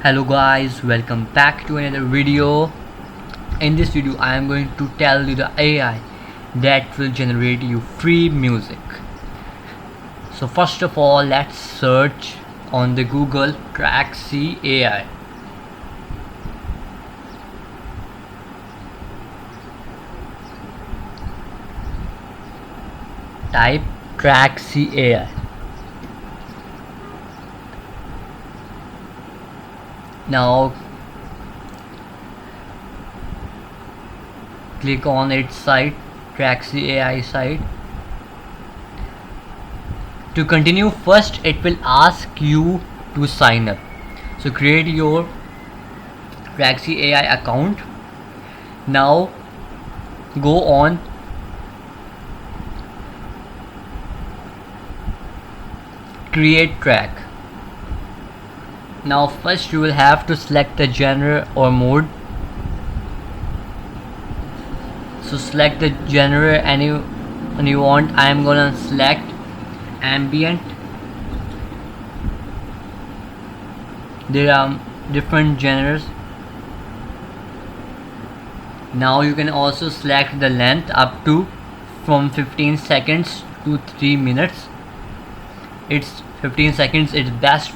Hello guys, welcome back to another video. In this video I am going to tell you the AI that will generate you free music. So first of all, let's search on the Google Tracksy AI. Type Tracksy AI. Now click on its site, Tracksy AI site. To continue, first it will ask you to sign up. So create your Tracksy AI account. Now go on create track. Now first you will have to select the genre or mode. So select the genre anyone you want. I am gonna select ambient. There are different genres. Now you can also select the length up to from 15 seconds to 3 minutes. It's 15 seconds. It's best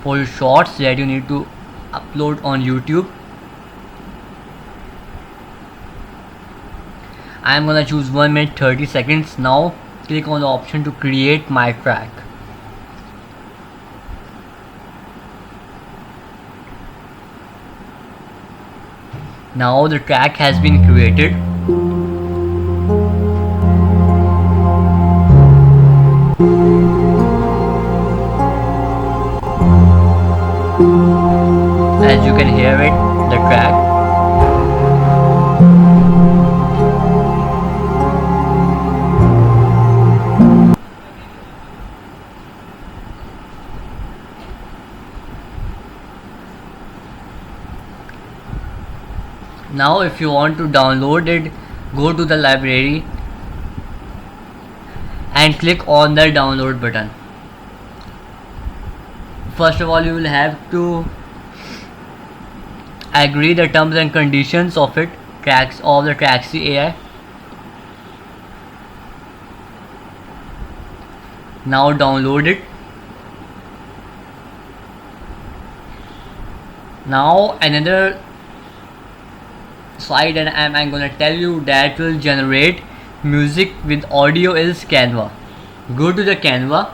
for your shorts that you need to upload on YouTube. I am gonna choose 1 minute 30 seconds. Now click on the option to create my track. Now the track has been created. As you can hear it, the track. Now if you want to download it, go to the library and click on the download button. First of all, you will have to agree the terms and conditions of it, tracks of the Tracksy AI. Now download it. Now another site, and I'm gonna tell you that will generate music with audio is Canva. Go to the Canva.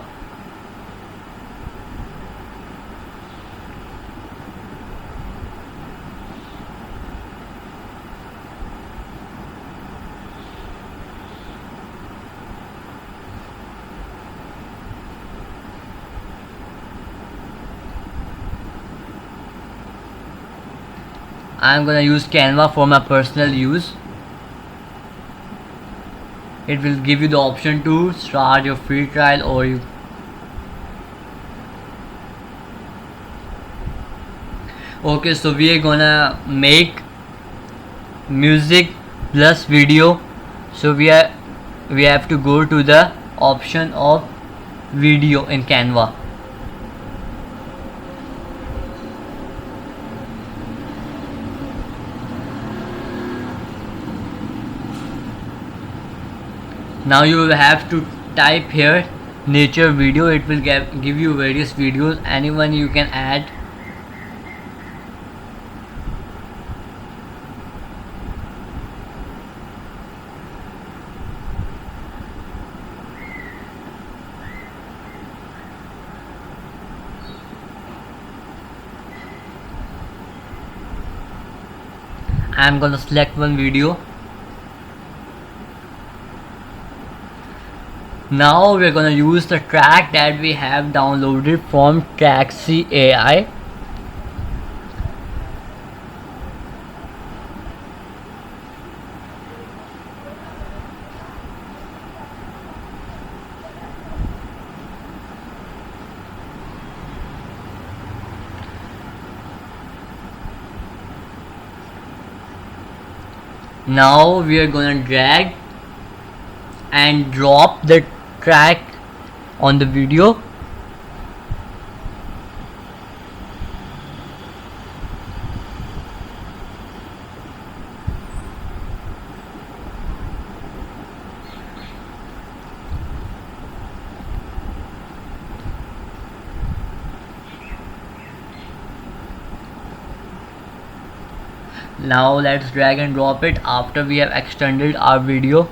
I'm gonna use Canva for my personal use. It will give you the option to start your free trial, or you okay. So we are gonna make music plus video. So we have to go to the option of video in Canva. Now you will have to type here nature video. It will give you various videos, anyone you can add. I'm gonna select one video. Now we're gonna use the track that we have downloaded from Tracksy AI. Now we are gonna drag and drop the track on the video. Now let's drag and drop it after we have extended our video.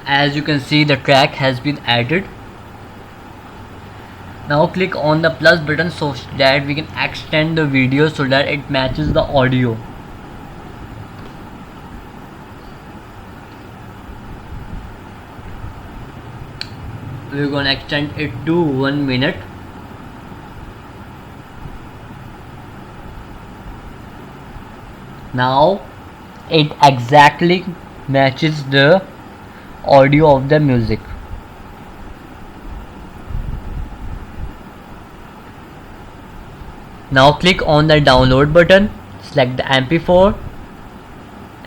As you can see, the track has been added. Now click on the plus button so that we can extend the video so that it matches the audio. We're gonna extend it to 1 minute. Now it exactly matches the audio of the music. Now click on the download button, select the MP4,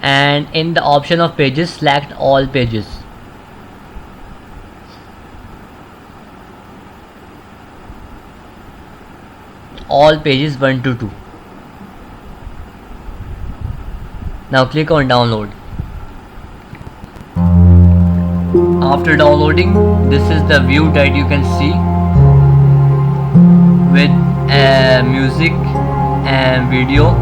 and in the option of pages select all pages. All pages 1 to 2. Now click on download. After downloading, this is the view that you can see with music and video.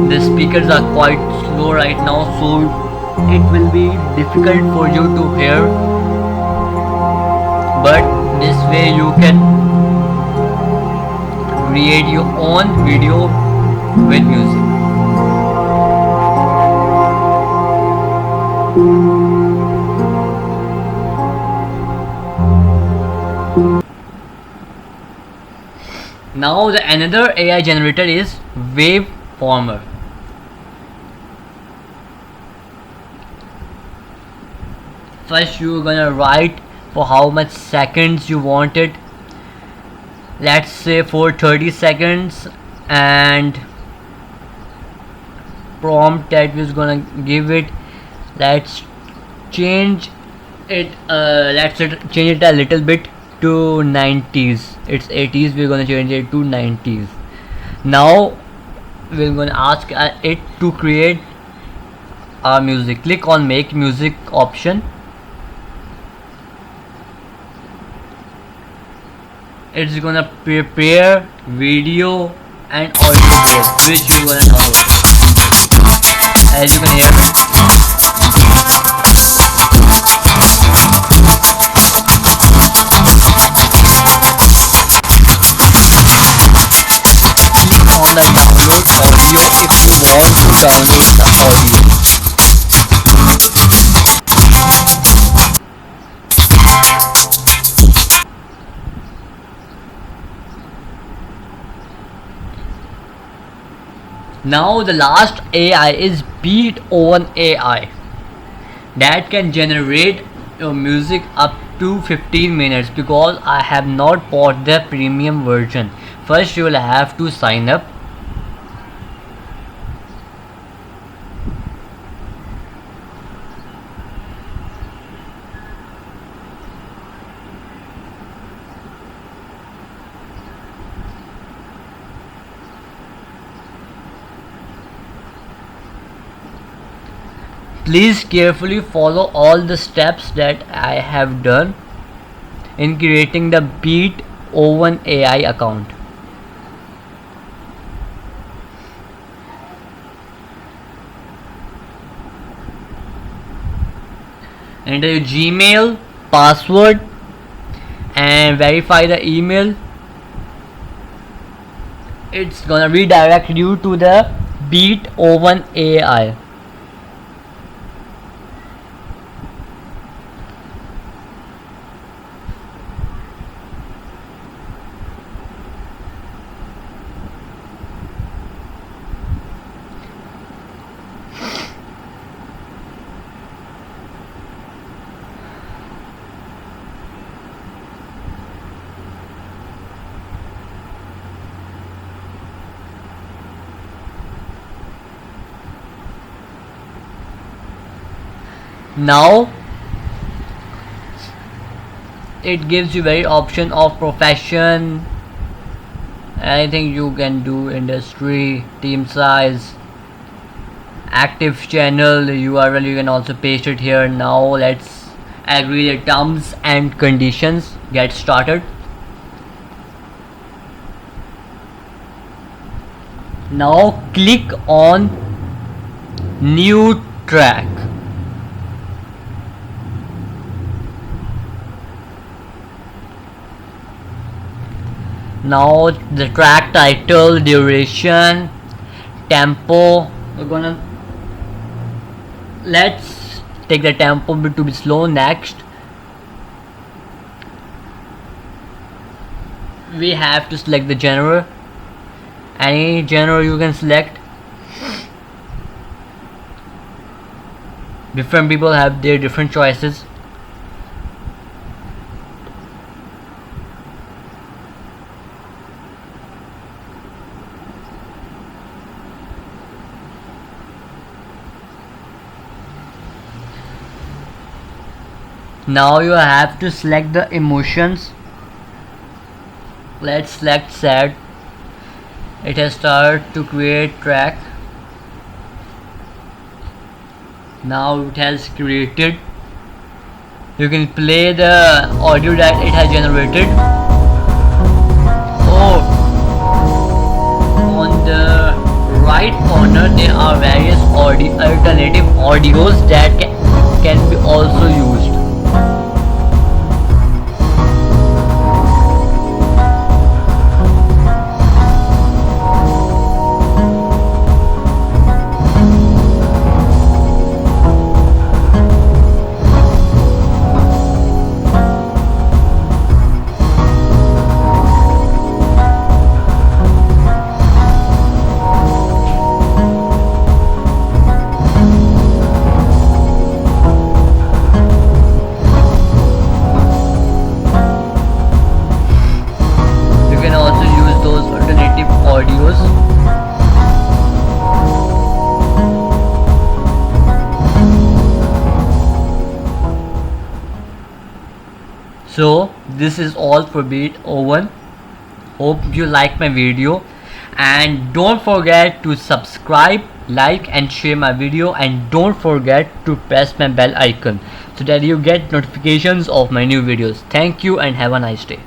The speakers are quite slow right now, so it will be difficult for you to hear, but this way you can create your own video with music. Now the another AI generator is Waveformer. First you're gonna write for how much seconds you want it. Let's say for 30 seconds, and prompt that we're gonna give it, let's change it change it a little bit to 90s. It's 80s, we're gonna change it to 90s. Now we're gonna ask it to create our music. Click on make music option. It's gonna prepare video and audio both, which you're gonna download. As you can hear, on the download audio if you want to download the audio. Now the last AI is Beathoven AI that can generate your music up to 15 minutes, because I have not bought the premium version. First you will have to sign up. Please carefully follow all the steps that I have done in creating the Beathoven AI account. Enter your Gmail password and verify the email. It's gonna redirect you to the Beathoven AI. Now it gives you very option of profession, anything you can do, industry, team size, active channel URL. You can also paste it here. Now let's agree the terms and conditions. Get started. Now click on new track. Now the track title, duration, tempo. Let's take the tempo to be slow. Next we have to select the genre. Any genre you can select. Different people have their different choices. Now you have to select the emotions. Let's select sad. It has started to create track. Now it has created. You can play the audio that it has generated. Oh, on the right corner there are various alternative audios that can be also used. Audios. So this is all for Beethoven. Hope you like my video, and don't forget to subscribe, like and share my video, and don't forget to press my bell icon so that you get notifications of my new videos. Thank you and have a nice day.